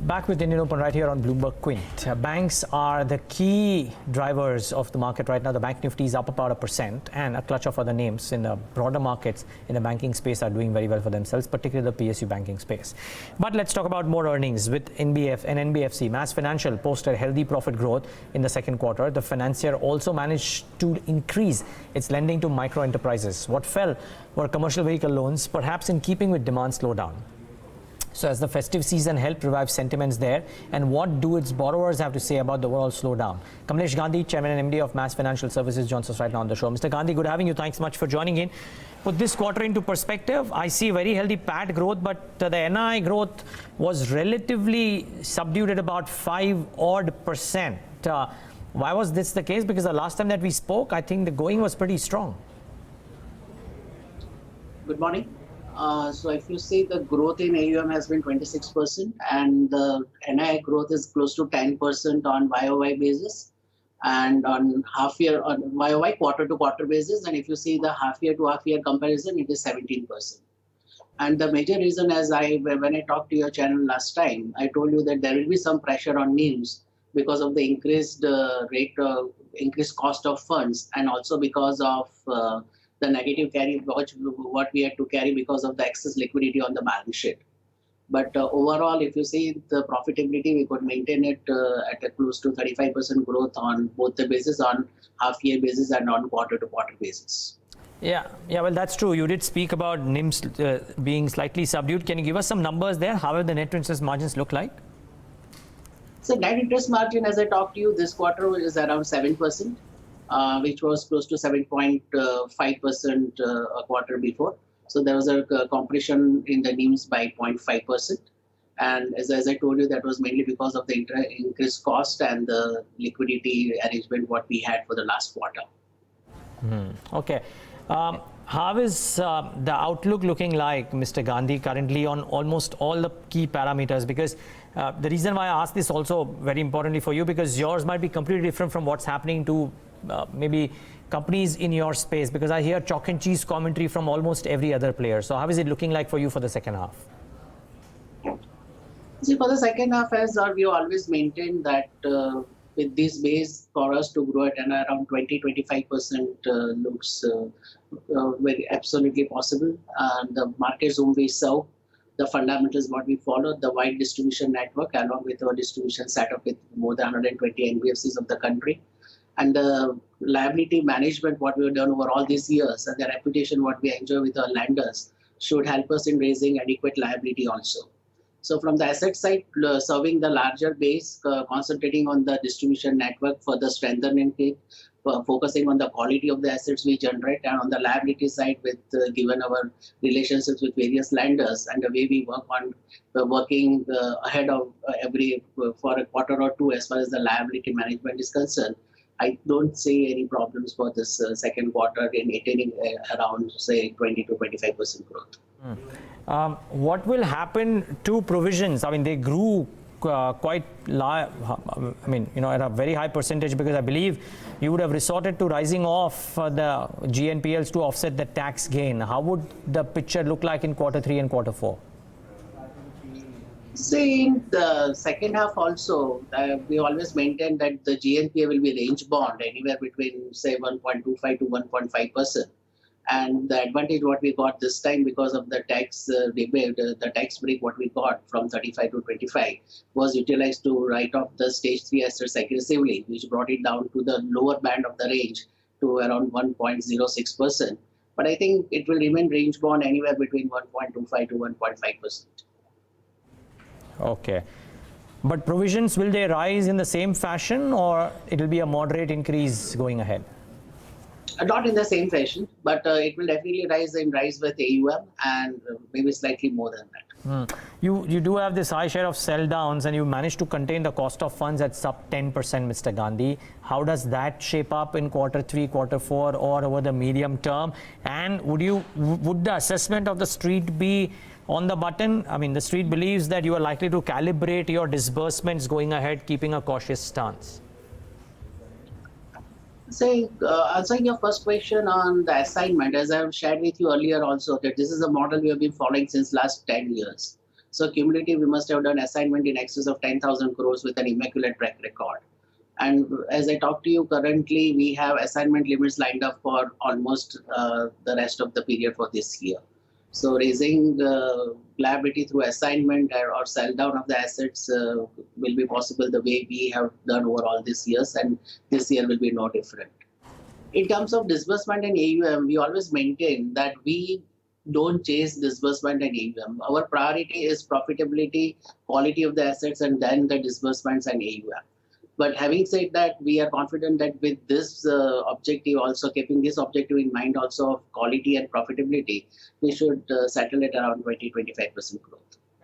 Back with Indian Open right here on BloombergQuint. Banks are the key drivers of the market right now. The Bank Nifty is up about 1%, and a clutch of other names in the broader markets in the banking space are doing very well for themselves, particularly the PSU banking space. But let's talk about more earnings with NBF and NBFC. Mass Financial posted healthy profit growth in the second quarter. The financier also managed to increase its lending to micro enterprises. What fell were commercial vehicle loans, perhaps in keeping with demand slowdown. So as the festive season helped revive sentiments there, and what do its borrowers have to say about the overall slowdown? Kamlesh Gandhi, Chairman and MD of Mass Financial Services, joins us right now on the show. Mr. Gandhi, good having you. Thanks much for joining in. Put this quarter into perspective, I see very healthy PAT growth, but the NII growth was relatively subdued at about 5% odd. Why was this the case? Because the last time that we spoke, I think the going was pretty strong. Good morning. So if you see, the growth in AUM has been 26% and the NII growth is close to 10% on YOY basis and on half year on YOY quarter to quarter basis. And if you see the half year to half year comparison, it is 17%. And the major reason, when I talked to your channel last time, I told you that there will be some pressure on NIMs because of the increased increased cost of funds, and also because of the negative carry what we had to carry because of the excess liquidity on the balance sheet. But overall, if you see the profitability, we could maintain it at a close to 35% growth on both the basis, on half-year basis and on quarter-to-quarter basis. Yeah, well, that's true. You did speak about NIMs being slightly subdued. Can you give us some numbers there? How will the net interest margins look like? So net interest margin, as I talked to you, this quarter is around 7%. Which was close to 7.5% a quarter before. So there was a compression in the NIMs by 0.5%. And as I told you, that was mainly because of the increased cost and the liquidity arrangement what we had for the last quarter. Okay. How is the outlook looking like, Mr. Gandhi, currently on almost all the key parameters? Because the reason why I ask this also very importantly for you, because yours might be completely different from what's happening to maybe companies in your space, because I hear chalk and cheese commentary from almost every other player. So how is it looking like for you for the second half? See, for the second half, as we always maintain that with this base, for us to grow at around 20-25% looks very absolutely possible. The markets whom we serve, the fundamentals what we follow, the wide distribution network along with our distribution setup with more than 120 NBFCs of the country, and the liability management what we have done over all these years, and the reputation what we enjoy with our lenders should help us in raising adequate liability also. So from the asset side, serving the larger base, concentrating on the distribution network, further strengthening it, focusing on the quality of the assets we generate, and on the liability side with given our relationships with various lenders and the way we work on working ahead of for a quarter or two as far as the liability management is concerned. I don't see any problems for this second quarter in attaining around, say, 20-25% growth. What will happen to provisions? I mean, they grew quite large, at a very high percentage, because I believe you would have resorted to rising off the GNPLs to offset the tax gain. How would the picture look like in quarter 3 and quarter 4? See, in the second half also, we always maintain that the GNPA will be range bound anywhere between, say, 1.25 to 1.5%. And the advantage what we got this time because of the tax rebate, the tax break what we got from 35 to 25 was utilized to write off the stage 3 assets aggressively, which brought it down to the lower band of the range to around 1.06%. But I think it will remain range bound anywhere between 1.25 to 1.5%. Okay. But provisions, will they rise in the same fashion, or it will be a moderate increase going ahead? Not in the same fashion, but it will definitely rise with AUM and maybe slightly more than that. You do have this high share of sell downs, and you managed to contain the cost of funds at sub 10%, Mr. Gandhi. How does that shape up in quarter 3, quarter 4, or over the medium term? And would the assessment of the street be on the button? I mean, the street believes that you are likely to calibrate your disbursements going ahead, keeping a cautious stance. So, answering your first question on the assignment, as I have shared with you earlier also, that this is a model we have been following since last 10 years. So cumulative, we must have done assignment in excess of 10,000 crores with an immaculate track record. And as I talk to you, currently we have assignment limits lined up for almost the rest of the period for this year. So raising liability through assignment or sell down of the assets will be possible the way we have done over all these years, and this year will be no different. In terms of disbursement and AUM, we always maintain that we don't chase disbursement and AUM. Our priority is profitability, quality of the assets, and then the disbursements and AUM. But having said that, we are confident that with this objective, also keeping this objective in mind also of quality and profitability, we should settle at around 20-25% growth.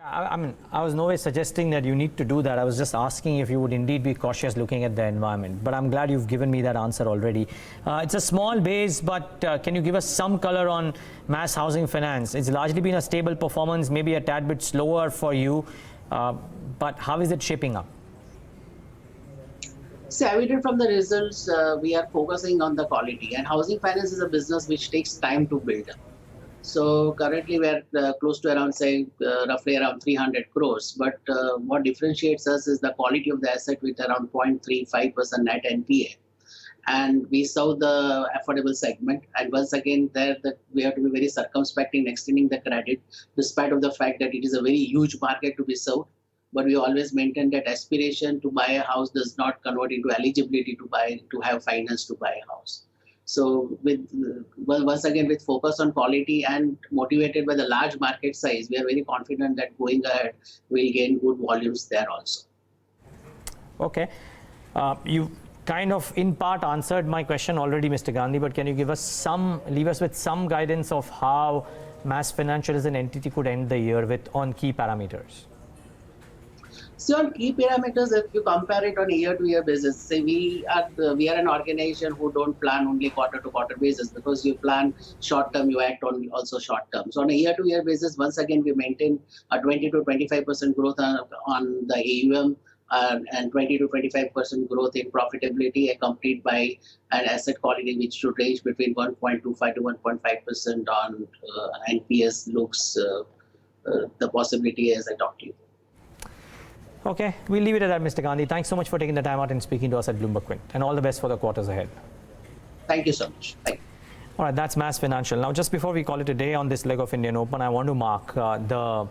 I mean, I was no way suggesting that you need to do that. I was just asking if you would indeed be cautious looking at the environment. But I'm glad you've given me that answer already. It's a small base, but can you give us some color on mass housing finance? It's largely been a stable performance, maybe a tad bit slower for you. But how is it shaping up? So evident from the results, we are focusing on the quality, and housing finance is a business which takes time to build up. So currently we are close to around, say, roughly around 300 crores. But what differentiates us is the quality of the asset with around 0.35% net NPA. And we serve the affordable segment. And once again, we have to be very circumspect in extending the credit, despite of the fact that it is a very huge market to be served. But we always maintain that aspiration to buy a house does not convert into eligibility to have finance to buy a house. So once again, with focus on quality and motivated by the large market size, we are very confident that going ahead, we'll gain good volumes there also. Okay. You kind of in part answered my question already, Mr. Gandhi, but can you leave us with some guidance of how Mass Financial as an entity could end the year with on key parameters? So on key parameters, if you compare it on a year-to-year basis, say we are an organization who don't plan only quarter-to-quarter basis, because you plan short-term, you act on also short-term. So on a year-to-year basis, once again, we maintain a 20-25% growth on the AUM and 20-25% growth in profitability, accompanied by an asset quality which should range between 1.25 to 1.5% on NPS looks the possibility as I talked to you. Okay, we'll leave it at that, Mr. Gandhi. Thanks so much for taking the time out and speaking to us at BloombergQuint, and all the best for the quarters ahead. Thank you so much. Thank you. All right, that's Mass Financial. Now, just before we call it a day on this leg of Indian Open, I want to mark the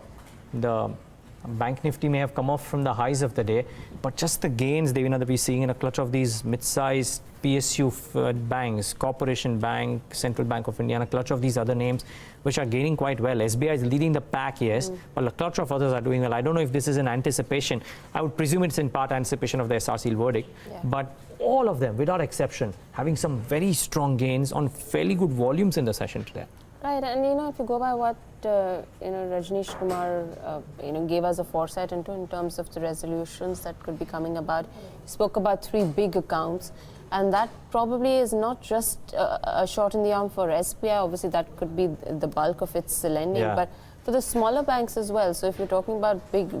Bank Nifty may have come off from the highs of the day, but just the gains, Devina, that we're seeing in a clutch of these mid-sized PSU banks, Corporation Bank, Central Bank of India, and a clutch of these other names, which are gaining quite well. SBI is leading the pack, yes, but a clutch of others are doing well. I don't know if this is an anticipation. I would presume it's in part anticipation of the SRC verdict, but all of them, without exception, having some very strong gains on fairly good volumes in the session today. Right, and if you go by what Rajneesh Kumar gave us a foresight into in terms of the resolutions that could be coming about, he spoke about 3 big accounts, and that probably is not just a shot in the arm for SBI. Obviously, that could be the bulk of its lending, but for the smaller banks as well. So if you're talking about big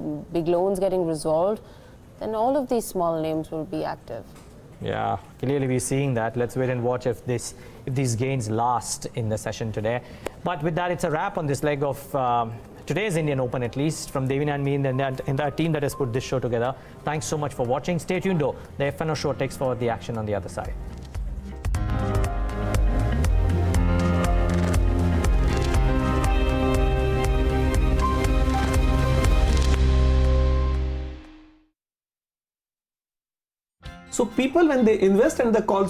loans getting resolved, then all of these small names will be active. Yeah, clearly we're seeing that. Let's wait and watch if these gains last in the session today. But with that, it's a wrap on this leg of today's Indian Open, at least from Devina and me and the entire team that has put this show together. Thanks so much for watching. Stay tuned though. The FNO show takes forward the action on the other side. So people, when they invest and they call